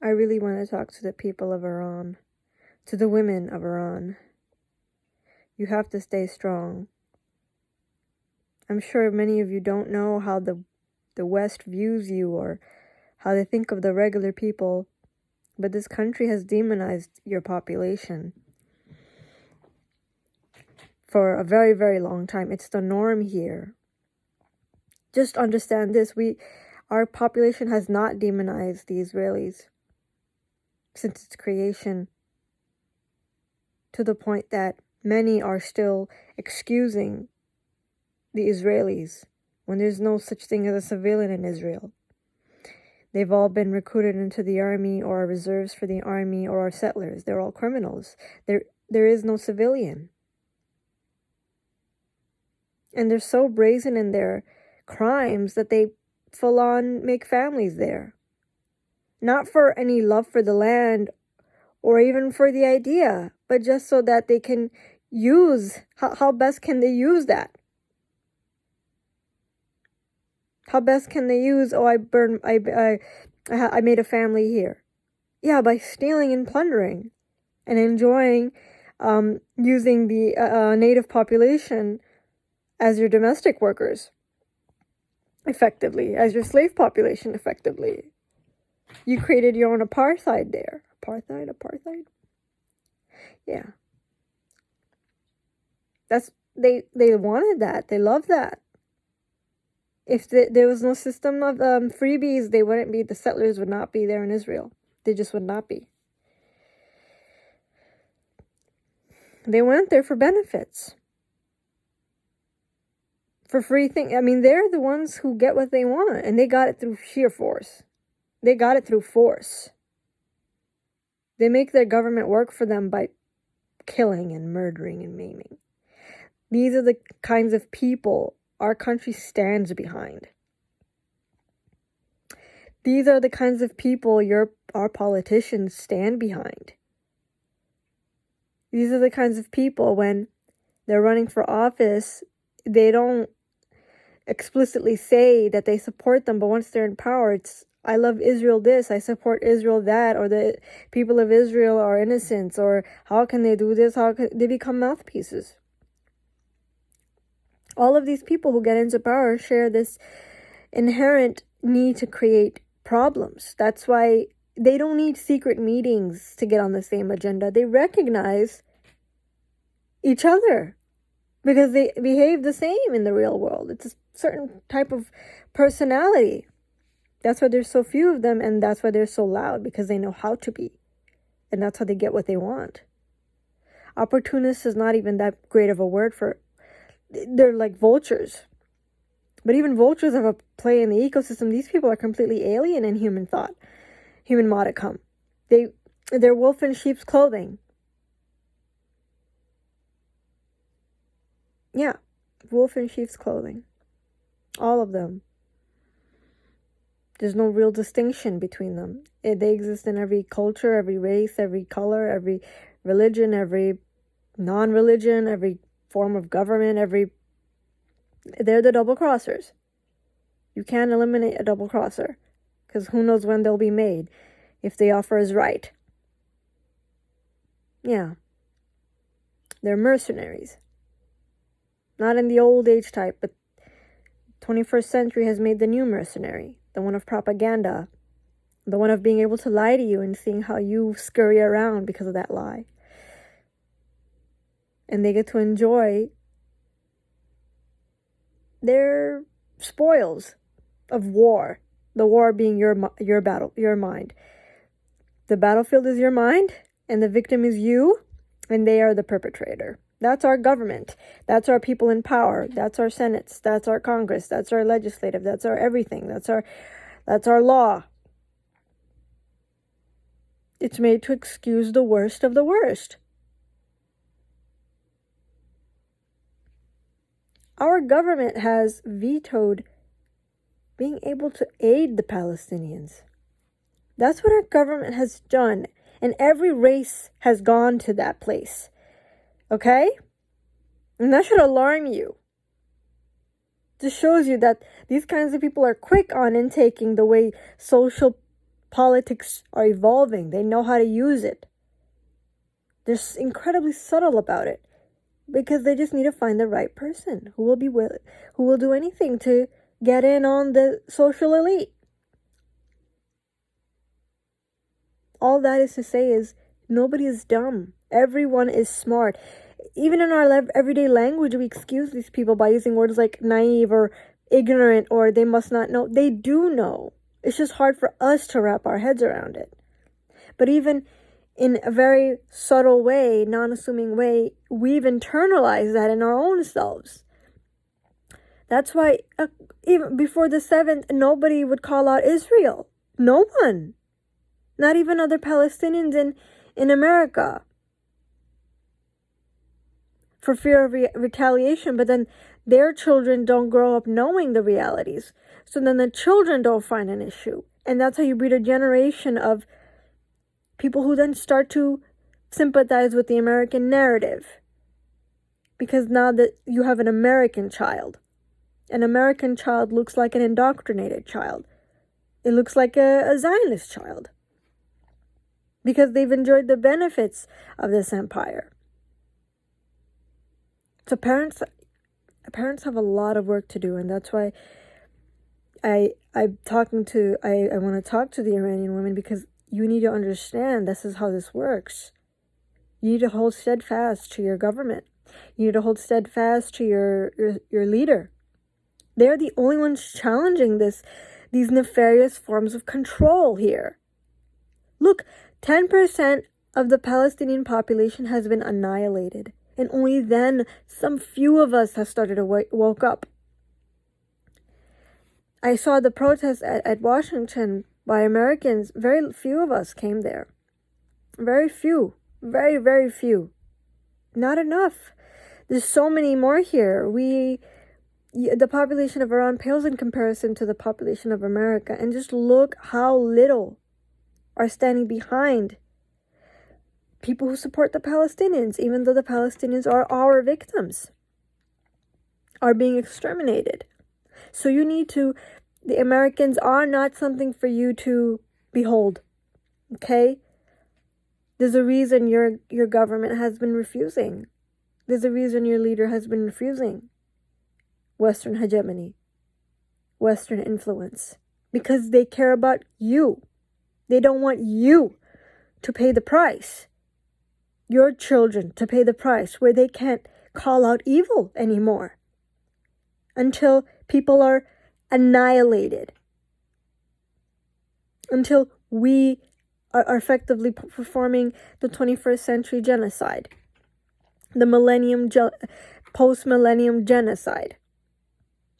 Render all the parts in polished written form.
I really want to talk to the people of Iran, to the women of Iran. You have to stay strong. I'm sure many of you don't know how the West views you or how they think of the regular people, but this country has demonized your population for a very, very long time. It's the norm here. Just understand this. Our population has not demonized the Israelis since its creation, to the point that many are still excusing the Israelis when there's no such thing as a civilian in Israel. They've all been recruited into the army or are reserves for the army or are settlers. They're all criminals. There is no civilian. And they're so brazen in their crimes that they full on make families there. Not for any love for the land or even for the idea, but just so that they can use, how best can they use that? How best can they use, I made a family here. Yeah, by stealing and plundering and enjoying using the native population as your domestic workers effectively, as your slave population effectively. You created your own apartheid there. Apartheid? Yeah. They wanted that. They loved that. If there was no system of freebies, the settlers would not be there in Israel. They just would not be. They went there for benefits. For free things. I mean, they're the ones who get what they want, and they got it through sheer force. They got it through force. They make their government work for them by killing and murdering and maiming. These are the kinds of people our country stands behind. These are the kinds of people our politicians stand behind. These are the kinds of people, when they're running for office, they don't explicitly say that they support them, but once they're in power, it's, I love Israel this, I support Israel that, or the people of Israel are innocents, or how can they do this, they become mouthpieces. All of these people who get into power share this inherent need to create problems. That's why they don't need secret meetings to get on the same agenda. They recognize each other because they behave the same in the real world. It's a certain type of personality. That's why there's so few of them, and that's why they're so loud, because they know how to be. And that's how they get what they want. Opportunist is not even that great of a word for it. They're like vultures. But even vultures have a play in the ecosystem. These people are completely alien in human thought, human modicum. They're wolf in sheep's clothing. Yeah, wolf in sheep's clothing. All of them. There's no real distinction between them. They exist in every culture, every race, every color, every religion, every non-religion, every form of government, they're the double crossers. You can't eliminate a double crosser, because who knows when they'll be made if the offer is right. Yeah. They're mercenaries. Not in the old age type, but 21st century has made the new mercenary, the one of propaganda, the one of being able to lie to you and seeing how you scurry around because of that lie. And they get to enjoy their spoils of war. The war being your battle, your mind. The battlefield is your mind, and the victim is you, and they are the perpetrator. That's our government. That's our people in power. That's our senates. That's our Congress. That's our legislative. That's our everything. That's our law. It's made to excuse the worst of the worst. Our government has vetoed being able to aid the Palestinians. That's what our government has done. And every race has gone to that place. Okay? And that should alarm you. This shows you that these kinds of people are quick on intaking the way social politics are evolving. They know how to use it. They're incredibly subtle about it because they just need to find the right person who will do anything to get in on the social elite. All that is to say is nobody is dumb. Everyone is smart. Even in our everyday language, we excuse these people by using words like naive or ignorant or they must not know. They do know. It's just hard for us to wrap our heads around it. But even in a very subtle way, non-assuming way, we've internalized that in our own selves. That's why even before the 7th, nobody would call out Israel. No one. Not even other Palestinians in America. For fear of retaliation, but then their children don't grow up knowing the realities. So then the children don't find an issue. And that's how you breed a generation of people who then start to sympathize with the American narrative. Because now that you have an American child looks like an indoctrinated child. It looks like a Zionist child. Because they've enjoyed the benefits of this empire. So parents have a lot of work to do, and that's why I want to talk to the Iranian women, because you need to understand this is how this works. You need to hold steadfast to your government. You need to hold steadfast to your leader. They're the only ones challenging these nefarious forms of control here. Look, 10% of the Palestinian population has been annihilated. And only then some few of us have started to woke up. I saw the protests at Washington by Americans. Very few of us came there. Very few. Very, very few. Not enough. There's so many more here. The population of Iran pales in comparison to the population of America. And just look how little are standing behind people who support the Palestinians, even though the Palestinians are our victims, are being exterminated. So the Americans are not something for you to behold, okay? There's a reason your government has been refusing. There's a reason your leader has been refusing Western hegemony, Western influence, because they care about you. They don't want you to pay the price. Your children to pay the price, where they can't call out evil anymore until people are annihilated, until we are effectively performing the 21st century genocide, the post-millennium genocide.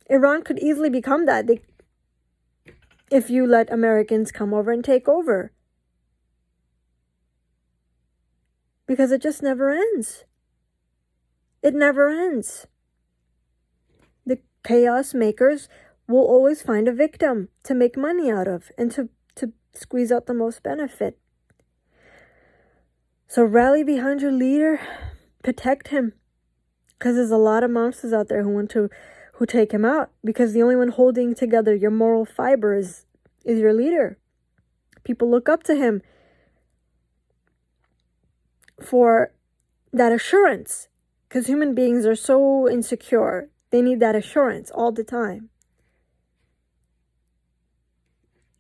Iran could easily become that if you let Americans come over and take over. Because it just never ends. It never ends. The chaos makers will always find a victim to make money out of and to squeeze out the most benefit. So rally behind your leader. Protect him. Because there's a lot of monsters out there who take him out. Because the only one holding together your moral fiber is your leader. People look up to him for that assurance, because human beings are so insecure. They need that assurance all the time.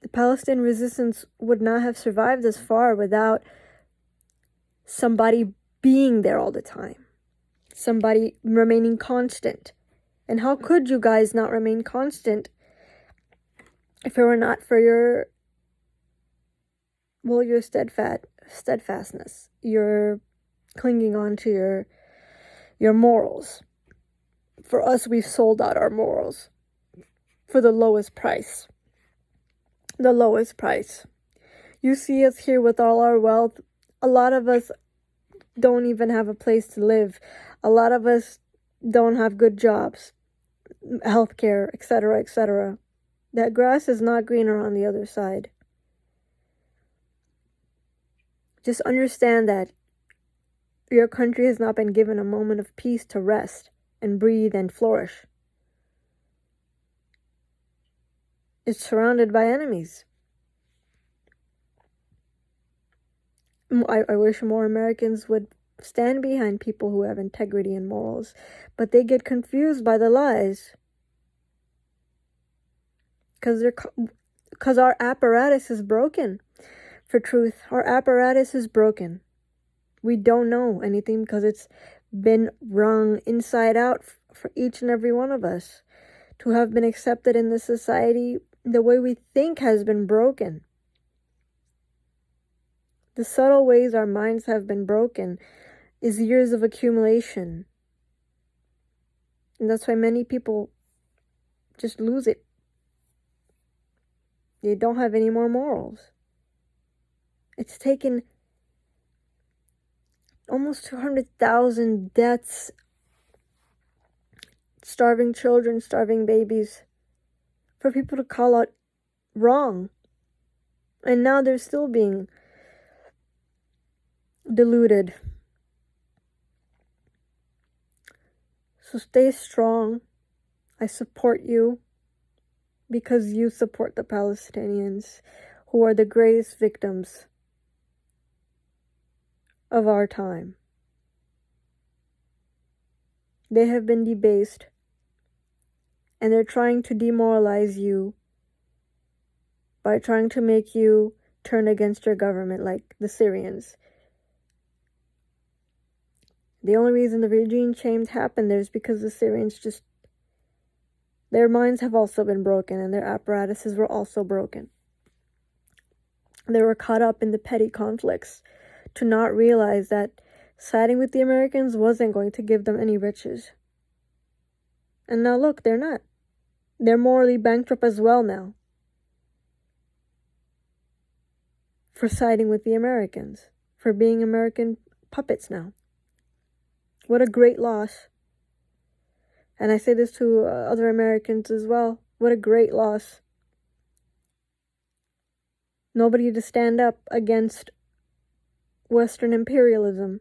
The Palestinian resistance would not have survived this far without somebody being there all the time, somebody remaining constant. And how could you guys not remain constant if it were not for your steadfastness, your clinging on to your morals? For us, we've sold out our morals for the lowest price. The lowest price. You see us here with all our wealth. A lot of us don't even have a place to live. A lot of us don't have good jobs, healthcare, etc., etc. That grass is not greener on the other side. Just understand that your country has not been given a moment of peace to rest and breathe and flourish. It's surrounded by enemies. I wish more Americans would stand behind people who have integrity and morals, but they get confused by the lies because our apparatus is broken for truth. Our apparatus is broken. We don't know anything because it's been wrung inside out for each and every one of us. To have been accepted in this society, the way we think has been broken. The subtle ways our minds have been broken is years of accumulation. And that's why many people just lose it. They don't have any more morals. It's taken almost 200,000 deaths, starving children, starving babies, for people to call out wrong. And now they're still being deluded. So stay strong. I support you because you support the Palestinians, who are the greatest victims of our time. They have been debased, and they're trying to demoralize you by trying to make you turn against your government, like the Syrians. The only reason the regime change happened there is because the Syrians their minds have also been broken, and their apparatuses were also broken. They were caught up in the petty conflicts to not realize that siding with the Americans wasn't going to give them any riches. And now look, they're not. They're morally bankrupt as well now for siding with the Americans, for being American puppets now. What a great loss. And I say this to other Americans as well. What a great loss. Nobody to stand up against Western imperialism.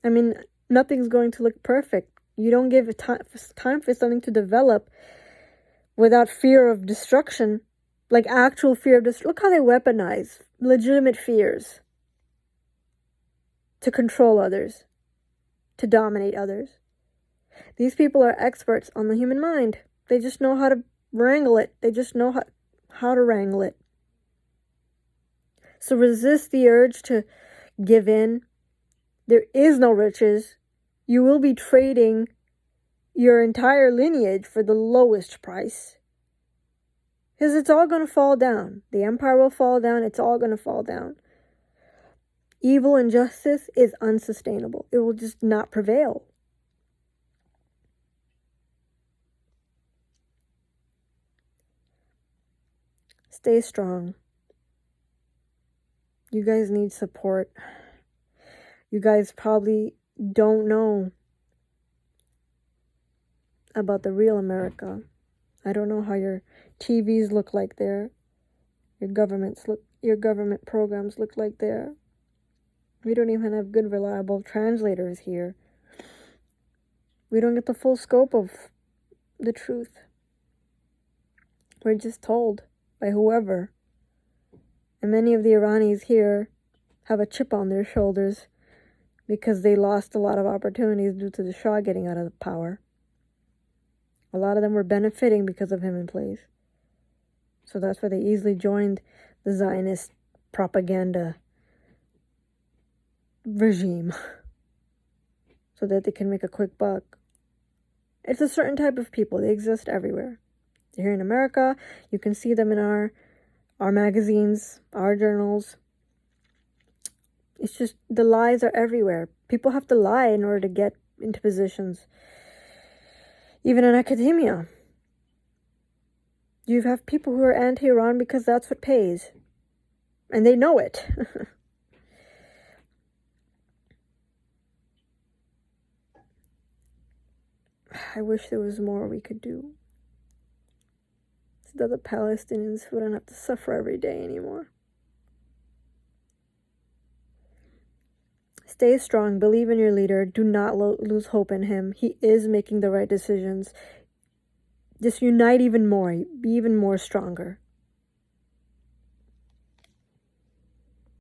I mean, nothing's going to look perfect. You don't give time for something to develop without fear of destruction, like actual fear of destruction. Look how they weaponize legitimate fears to control others, to dominate others. These people are experts on the human mind. They just know how to wrangle it. They just know how to wrangle it. So resist the urge to give in. There is no riches. You will be trading your entire lineage for the lowest price. Because it's all going to fall down. The empire will fall down. It's all going to fall down. Evil and justice is unsustainable. It will just not prevail. Stay strong. You guys need support. You guys probably don't know about the real America. I don't know how your TVs look like there. Your government programs look like there. We don't even have good, reliable translators here. We don't get the full scope of the truth. We're just told by whoever. And many of the Iranis here have a chip on their shoulders because they lost a lot of opportunities due to the Shah getting out of the power. A lot of them were benefiting because of him in place. So that's why they easily joined the Zionist propaganda regime so that they can make a quick buck. It's a certain type of people. They exist everywhere. They're here in America. You can see them in our magazines, our journals. It's just the lies are everywhere. People have to lie in order to get into positions. Even in academia. You have people who are anti-Iran because that's what pays. And they know it. I wish there was more we could do, so that the Palestinians wouldn't have to suffer every day anymore. Stay strong. Believe in your leader. Do not lose hope in him. He is making the right decisions. Just unite even more. Be even more stronger.